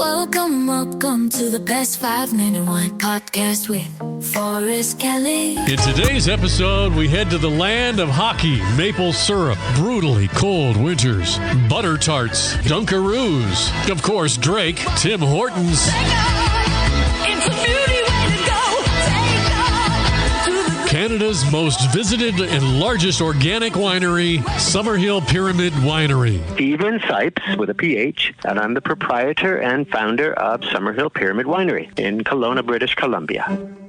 Welcome to the Best 5 Minute Wine Podcast with Forrest Kelly. In today's episode, we head to the land of hockey, maple syrup, brutally cold winters, butter tarts, Dunkaroos, of course, Drake, Tim Hortons. It's a beauty way to go. Canada's most visited and largest organic winery, Summerhill Pyramid Winery. Stephen Sipes with a PH, and I'm the proprietor and founder of Summerhill Pyramid Winery in Kelowna, British Columbia.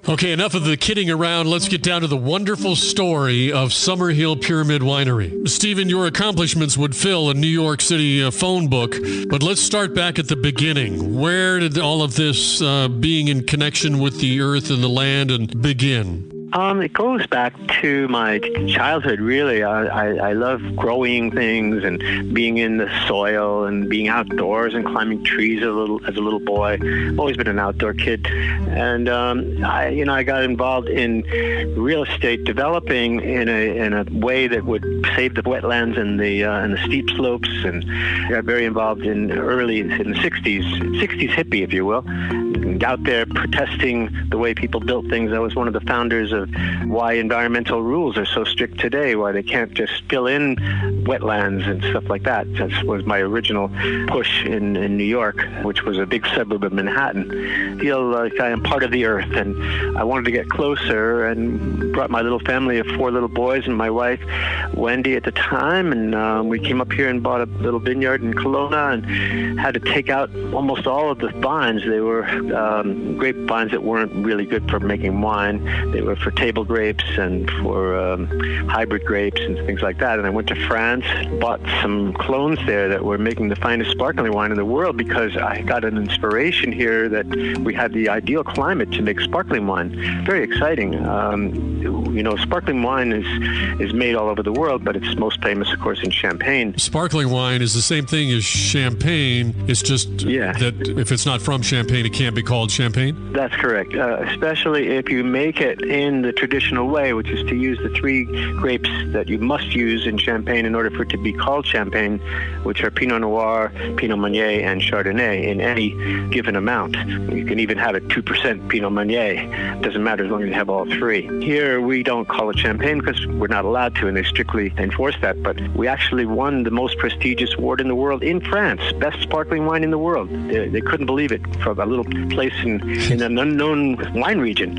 Okay, enough of the kidding around. Let's get down to the wonderful story of Summerhill Pyramid Winery. Stephen, your accomplishments would fill a New York City phone book, but let's start back at the beginning. Where did all of this being in connection with the earth and the land and begin? It goes back to my childhood, really. I love growing things and being in the soil and being outdoors and climbing trees as a little boy. I've always been an outdoor kid. And I got involved in real estate developing in a way that would save the wetlands and the steep slopes, and got very involved in the 60s hippie, if you will. Out there protesting the way people built things. I was one of the founders of why environmental rules are so strict today, why they can't just fill in wetlands and stuff like that. That was my original push in New York, which was a big suburb of Manhattan. I feel like I am part of the earth, and I wanted to get closer, and brought my little family of 4 little boys and my wife, Wendy, at the time, and we came up here and bought a little vineyard in Kelowna and had to take out almost all of the vines. They were grapevines that weren't really good for making wine. They were for table grapes and for hybrid grapes and things like that. And I went to France, bought some clones there that were making the finest sparkling wine in the world, because I got an inspiration here that we had the ideal climate to make sparkling wine. Very exciting. Sparkling wine is made all over the world, but it's most famous, of course, in Champagne. Sparkling wine is the same thing as champagne. It's just that if it's not from Champagne, it can't be called champagne? That's correct, especially if you make it in the traditional way, which is to use the 3 grapes that you must use in Champagne in order for it to be called champagne, which are Pinot Noir, Pinot Meunier, and Chardonnay in any given amount. You can even have it 2% Pinot Meunier. It doesn't matter as long as you have all 3. Here, we don't call it champagne because we're not allowed to, and they strictly enforce that. But we actually won the most prestigious award in the world in France, best sparkling wine in the world. They couldn't believe it, from a little place in an unknown wine region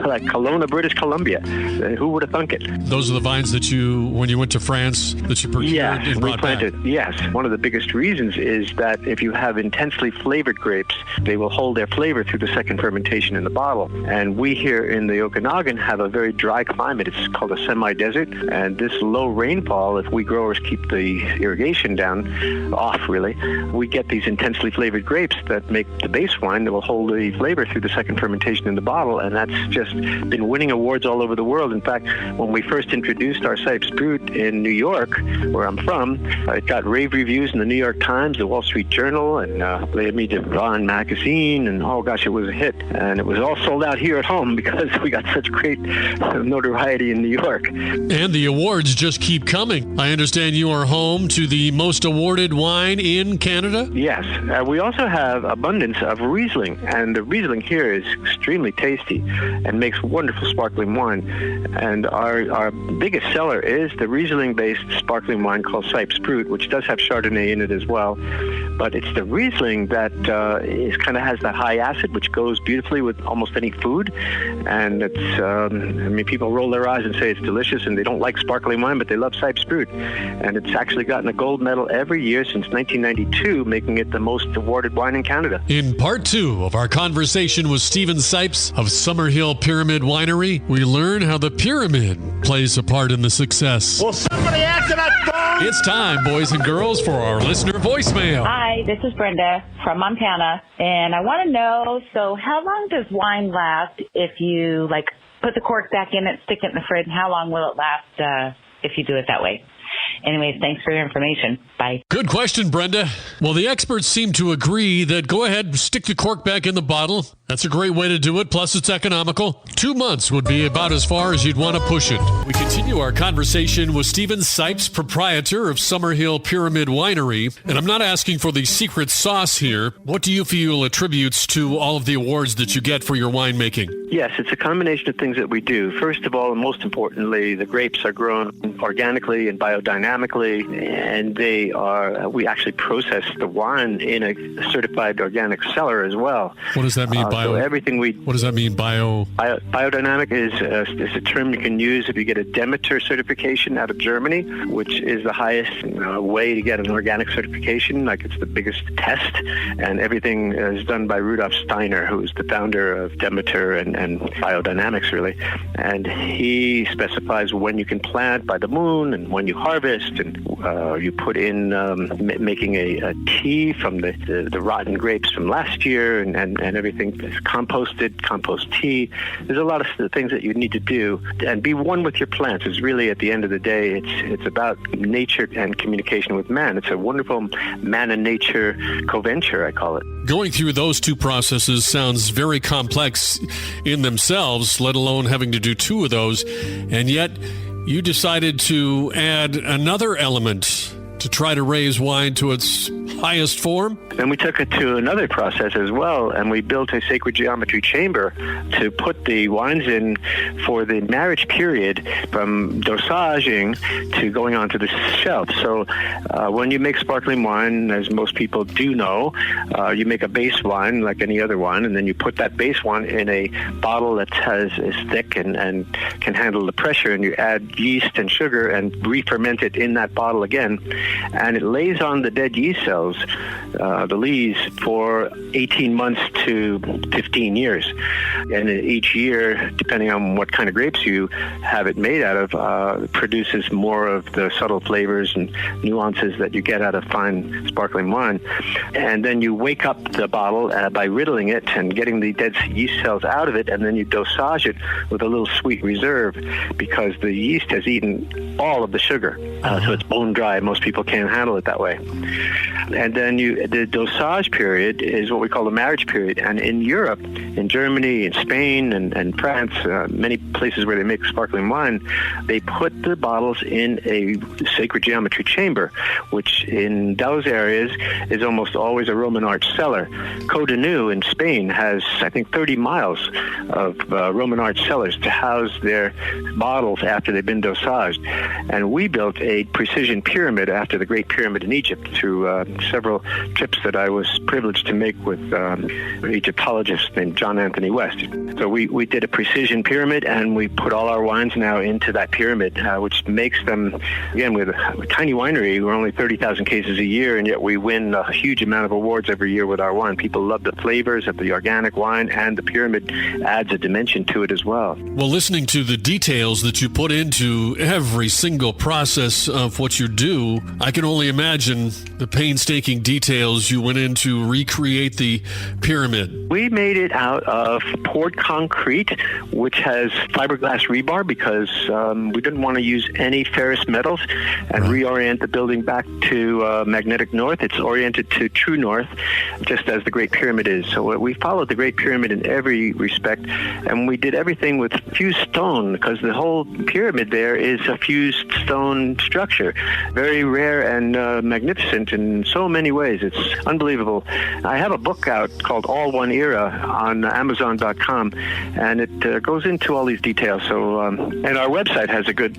like Kelowna, British Columbia. Who would have thunk it? Those are the vines that you, when you went to France, that you procured and brought planted back. Yes. One of the biggest reasons is that if you have intensely flavored grapes, they will hold their flavor through the second fermentation in the bottle. And we here in the Okanagan have a very dry climate. It's called a semi-desert. And this low rainfall, if we growers keep the irrigation off, really, we get these intensely flavored grapes that make the base wine that will hold the flavor through the second fermentation in the bottle. And that's just been winning awards all over the world. In fact, when we first introduced our Sipes Brut in New York, where I'm from, it got rave reviews in the New York Times, the Wall Street Journal, and led me to Ron magazine, and oh gosh, it was a hit. And it was all sold out here at home because we got such great notoriety in New York. And the awards just keep coming. I understand you are home to the most awarded wine in Canada? Yes. We also have abundance of Riesling, and the Riesling here is extremely tasty and makes wonderful sparkling wine. And our biggest seller is the Riesling-based sparkling wine called Sipes Brut, which does have Chardonnay in it as well. But it's the Riesling that kind of has that high acid, which goes beautifully with almost any food. And it's, people roll their eyes and say it's delicious, and they don't like sparkling wine, but they love Sipes Brut. And it's actually gotten a gold medal every year since 1992, making it the most awarded wine in Canada. In part 2 of our conversation with Stephen Sipes of Summerhill Pyramid Winery, we learn how the pyramid plays a part in the success. Will somebody answer that phone? It's time, boys and girls, for our listener voicemail. Hi, this is Brenda from Montana, and I want to know, so how long does wine last if you, put the cork back in it, stick it in the fridge? How long will it last if you do it that way? Anyways, thanks for your information. Bye. Good question, Brenda. Well, the experts seem to agree that go ahead, stick the cork back in the bottle. That's a great way to do it. Plus, it's economical. 2 months would be about as far as you'd want to push it. We continue our conversation with Stephen Sipes, proprietor of Summerhill Pyramid Winery. And I'm not asking for the secret sauce here. What do you feel attributes to all of the awards that you get for your winemaking? Yes, it's a combination of things that we do. First of all, and most importantly, the grapes are grown organically and biodynamically, and we actually process the wine in a certified organic cellar as well. What does that mean, bio? So everything what does that mean, bio? Biodynamic is a term you can use if you get a Demeter certification out of Germany, which is the highest way to get an organic certification. Like, it's the biggest test, and everything is done by Rudolf Steiner, who is the founder of Demeter and biodynamics, really. And he specifies when you can plant by the moon and when you harvest, and you put in making a tea from the rotten grapes from last year, and everything is composted, compost tea. There's a lot of things that you need to do, and be one with your plants. Is really, at the end of the day, it's about nature and communication with man. It's a wonderful man and nature co-venture, I call it. Going through those two processes sounds very complex in themselves, let alone having to do two of those, and yet you decided to add another element to try to raise wine to its highest form? And we took it to another process as well, and we built a sacred geometry chamber to put the wines in for the marriage period, from dosaging to going onto the shelf. So when you make sparkling wine, as most people do know, you make a base wine like any other wine, and then you put that base wine in a bottle that is thick and can handle the pressure, and you add yeast and sugar and re-ferment it in that bottle again. And it lays on the dead yeast cells, the lees, for 18 months to 15 years. And each year, depending on what kind of grapes you have it made out of, produces more of the subtle flavors and nuances that you get out of fine sparkling wine. And then you wake up the bottle by riddling it and getting the dead yeast cells out of it, and then you dosage it with a little sweet reserve, because the yeast has eaten all of the sugar. So it's bone dry. Most people can't handle it that way. And then the dosage period is what we call the marriage period. And in Europe, in Germany, in Spain, and France, many places where they make sparkling wine, they put the bottles in a sacred geometry chamber, which in those areas is almost always a Roman arch cellar. Codenu in Spain has, I think, 30 miles of Roman arch cellars to house their bottles after they've been dosaged. And we built a precision pyramid after the Great Pyramid in Egypt through several trips that I was privileged to make with an Egyptologist named John Anthony West. So we did a precision pyramid, and we put all our wines now into that pyramid, which makes them, again, with a tiny winery, we're only 30,000 cases a year, and yet we win a huge amount of awards every year with our wine. People love the flavors of the organic wine, and the pyramid adds a dimension to it as well. Well, listening to the details that you put into every single process of what you do, I can only imagine the painstaking details you went in to recreate the pyramid. We made it out of poured concrete, which has fiberglass rebar, because we didn't want to use any ferrous metals, and reorient the building back to magnetic north. It's oriented to true north, just as the Great Pyramid is. So we followed the Great Pyramid in every respect, and we did everything with fused stone, because the whole pyramid there is a fused stone structure. Very rare and magnificent in so many ways. It's unbelievable. I have a book out called All One Era on Amazon.com, and it goes into all these details. So, and our website has a good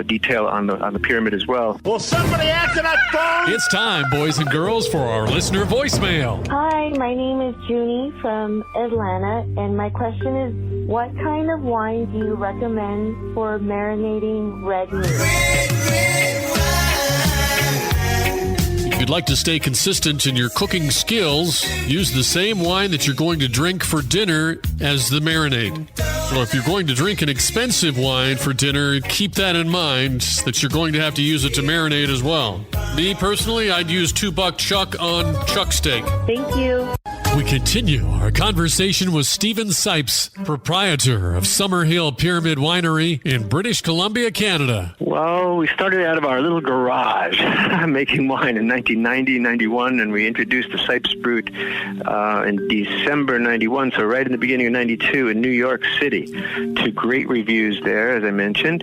detail on the pyramid as well. Will somebody answer that phone? It's time, boys and girls, for our listener voicemail. Hi, my name is Junie from Atlanta, and my question is, what kind of wine do you recommend for marinating red meat? If you'd like to stay consistent in your cooking skills, use the same wine that you're going to drink for dinner as the marinade. So if you're going to drink an expensive wine for dinner, keep that in mind, that you're going to have to use it to marinate as well. Me, personally, I'd use $2 chuck on chuck steak. Thank you. We continue our conversation with Stephen Sipes, proprietor of Summerhill Pyramid Winery in British Columbia, Canada. Well, we started out of our little garage making wine in 1990, 91, and we introduced the Sipes Brut in December 91, so right in the beginning of 92 in New York City, to great reviews there, as I mentioned.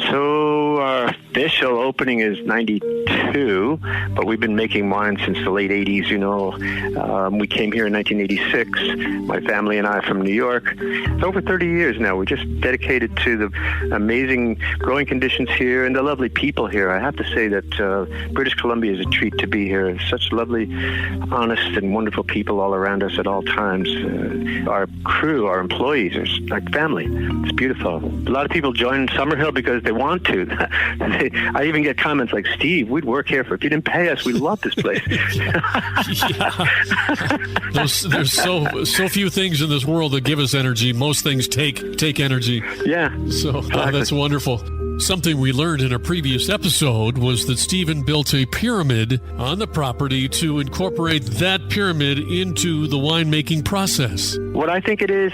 So our official opening is 92, but we've been making wine since the late 80s, you know. We came here in 1986, my family and I from New York. It's over 30 years now. We're just dedicated to the amazing growing conditions here and the lovely people here. I have to say that British Columbia is a treat to be here. Such lovely, honest, and wonderful people all around us at all times. Our crew, our employees, are like family. It's beautiful. A lot of people join Summerhill because they want to. I even get comments like, Steve, we'd work here if you didn't pay us. We love this place. There's so few things in this world that give us energy. Most things take energy. Yeah. So that's wonderful. Something we learned in a previous episode was that Stephen built a pyramid on the property to incorporate that pyramid into the winemaking process. What I think it is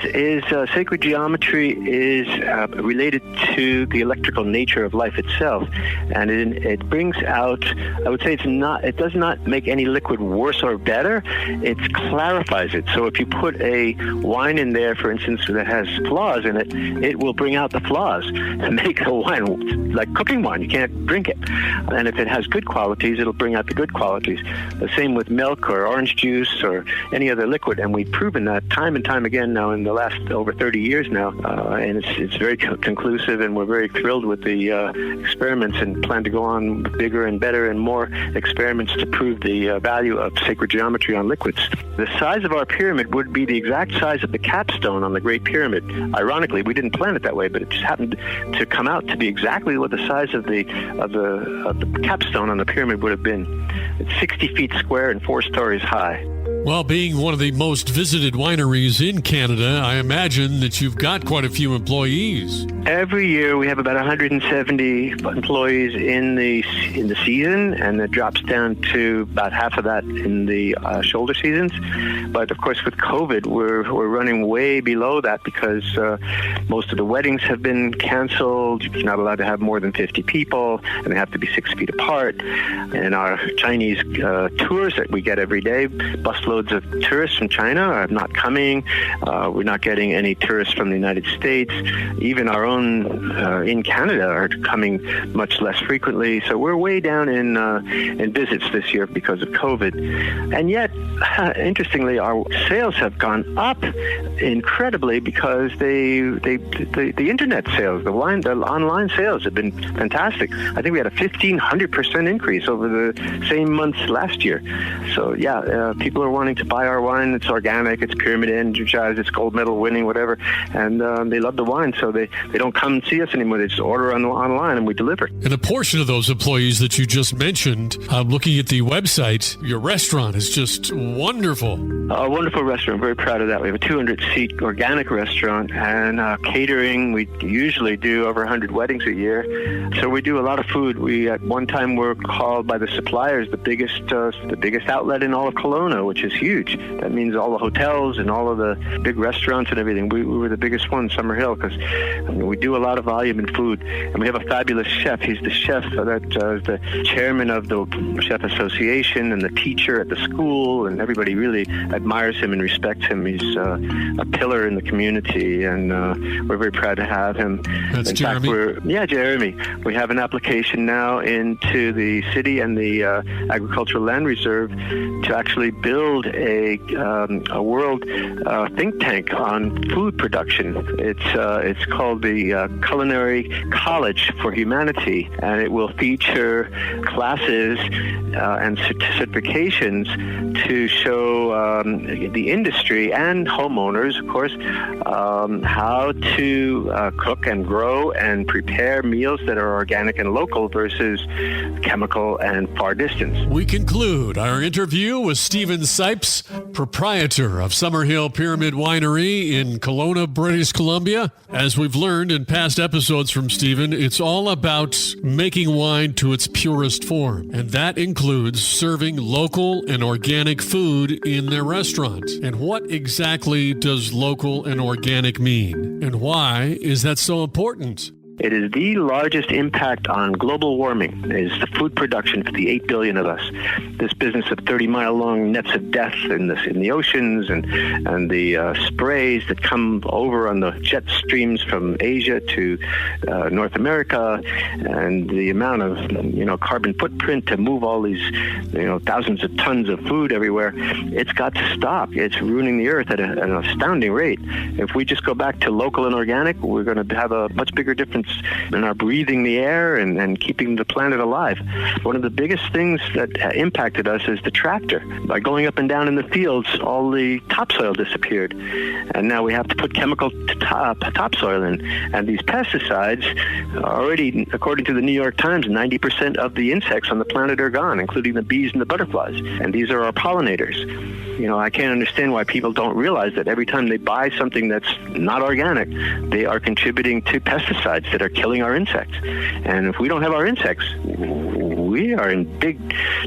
sacred geometry is related to the electrical nature of life itself, and it brings out, I would say it does not make any liquid worse or better, it clarifies it. So if you put a wine in there, for instance, that has flaws in it, it will bring out the flaws and make the wine like cooking wine. You can't drink it. And if it has good qualities, it'll bring out the good qualities. The same with milk or orange juice or any other liquid, and we've proven that time and time again now in the last over 30 years now, and it's very conclusive, and we're very thrilled with the experiments and plan to go on with bigger and better and more experiments to prove the value of sacred geometry on liquids. The size of our pyramid would be the exact size of the capstone on the Great Pyramid. Ironically, we didn't plan it that way, but it just happened to come out to be exactly what the size of the capstone on the pyramid would have been. It's 60 feet square and 4 stories high. Well, being one of the most visited wineries in Canada, I imagine that you've got quite a few employees. Every year we have about 170 employees in the season, and it drops down to about half of that in the shoulder seasons. But of course, with COVID, we're running way below that because most of the weddings have been canceled. You're not allowed to have more than 50 people, and they have to be 6 feet apart. And our Chinese tours that we get every day, busloads of tourists from China are not coming. We're not getting any tourists from the United States. Even our own in Canada are coming much less frequently. So we're way down in visits this year because of COVID. And yet, interestingly, our sales have gone up incredibly because the internet sales, the online sales have been fantastic. I think we had a 1,500% increase over the same months last year. So yeah, people are wanting to buy our wine. It's organic, it's pyramid energized, it's gold medal winning, whatever, and they love the wine, so they don't come and see us anymore. They just order online and we deliver. And a portion of those employees that you just mentioned, looking at the website, your restaurant is just wonderful. A wonderful restaurant. Very proud of that. We have a 200-seat organic restaurant, and catering. We usually do over 100 weddings a year, so we do a lot of food. We at one time were called by the suppliers the biggest outlet in all of Kelowna, which is huge. That means all the hotels and all of the big restaurants and everything. We were the biggest one, Summerhill, because we do a lot of volume in food, and we have a fabulous chef. He's the chef that is the chairman of the Chef Association and the teacher at the school, and everybody really admires him and respects him. He's a pillar in the community, and we're very proud to have him. That's in Jeremy? fact, Jeremy. We have an application now into the city and the Agricultural Land Reserve to actually build a world think tank on food production. It's called the Culinary College for Humanity, and it will feature classes and certifications to show the industry and homeowners, of course, how to cook and grow and prepare meals that are organic and local versus chemical and far distance. We conclude our interview with Stephen Sipes, proprietor of Summerhill Pyramid Winery in Kelowna, British Columbia. As we've learned in past episodes from Stephen, it's all about making wine to its purest form, and that includes serving local and organic food in their restaurant. And what exactly does local and organic mean? And why is that so important? It is the largest impact on global warming, is the food production for the 8 billion of us. This business of 30-mile-long nets of death in the oceans and the sprays that come over on the jet streams from Asia to North America, and the amount of carbon footprint to move all these thousands of tons of food everywhere. It's got to stop. It's ruining the earth at an astounding rate. If we just go back to local and organic, we're going to have a much bigger difference in our breathing the air and keeping the planet alive. One of the biggest things that impacted us is the tractor. By going up and down in the fields, all the topsoil disappeared. And now we have to put chemical topsoil in. And these pesticides, already, according to the New York Times, 90% of the insects on the planet are gone, including the bees and the butterflies. And these are our pollinators. I can't understand why people don't realize that every time they buy something that's not organic, they are contributing to pesticides that are killing our insects. And if we don't have our insects, we are in big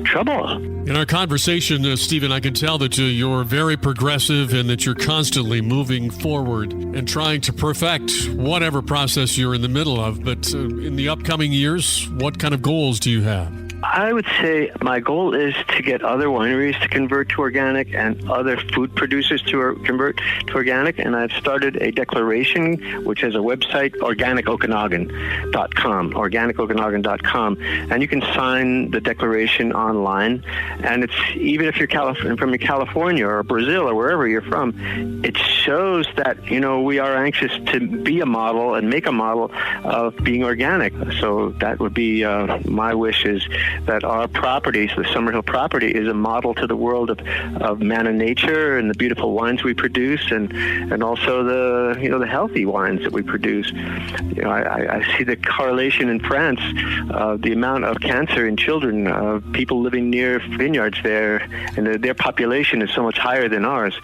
trouble. In our conversation, Stephen, I can tell that you're very progressive and that you're constantly moving forward and trying to perfect whatever process you're in the middle of. But in the upcoming years, what kind of goals do you have? I would say my goal is to get other wineries to convert to organic and other food producers to convert to organic. And I've started a declaration, which has a website, organicokanagan.com, organicokanagan.com. And you can sign the declaration online. And it's, even if you're from California or Brazil or wherever you're from, it shows that, we are anxious to be a model and make a model of being organic. So that would be my wish, is that our properties, the Summerhill property, is a model to the world of man and nature and the beautiful wines we produce, and also the healthy wines that we produce. I see the correlation in France, the amount of cancer in children, people living near vineyards there, and their population is so much higher than ours.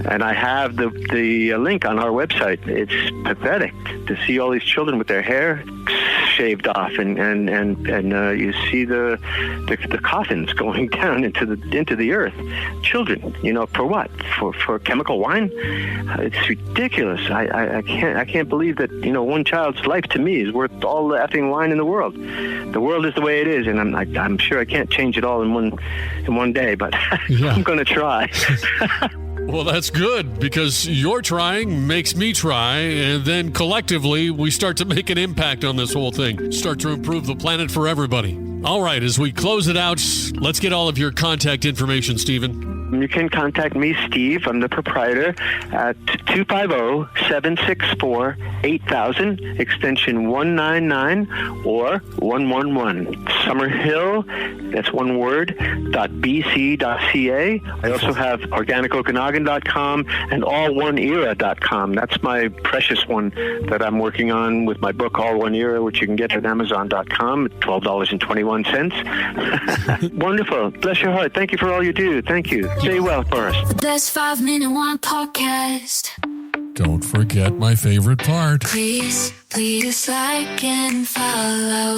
And I have the link on our website. It's pathetic to see all these children with their hair shaved off, and you see the coffins going down into the earth. Children, for what? For chemical wine? It's ridiculous. I can't believe that one child's life to me is worth all the effing wine in the world. The world is the way it is, and I'm sure I can't change it all in one day, but yeah. I'm going to try. Well, that's good, because your trying makes me try, and then collectively we start to make an impact on this whole thing, start to improve the planet for everybody. All right, as we close it out, let's get all of your contact information, Stephen. You can contact me, Steve, I'm the proprietor, at 250-764-8000, extension 199 or 111. Summerhill, that's one word, .bc.ca. I also have organicokanagan.com and alloneera.com. That's my precious one that I'm working on with my book, All One Era, which you can get at Amazon.com at $12.21. Wonderful. Bless your heart. Thank you for all you do. Thank you. Stay well for us. The best 5-minute wine podcast. Don't forget my favorite part. Please like and follow.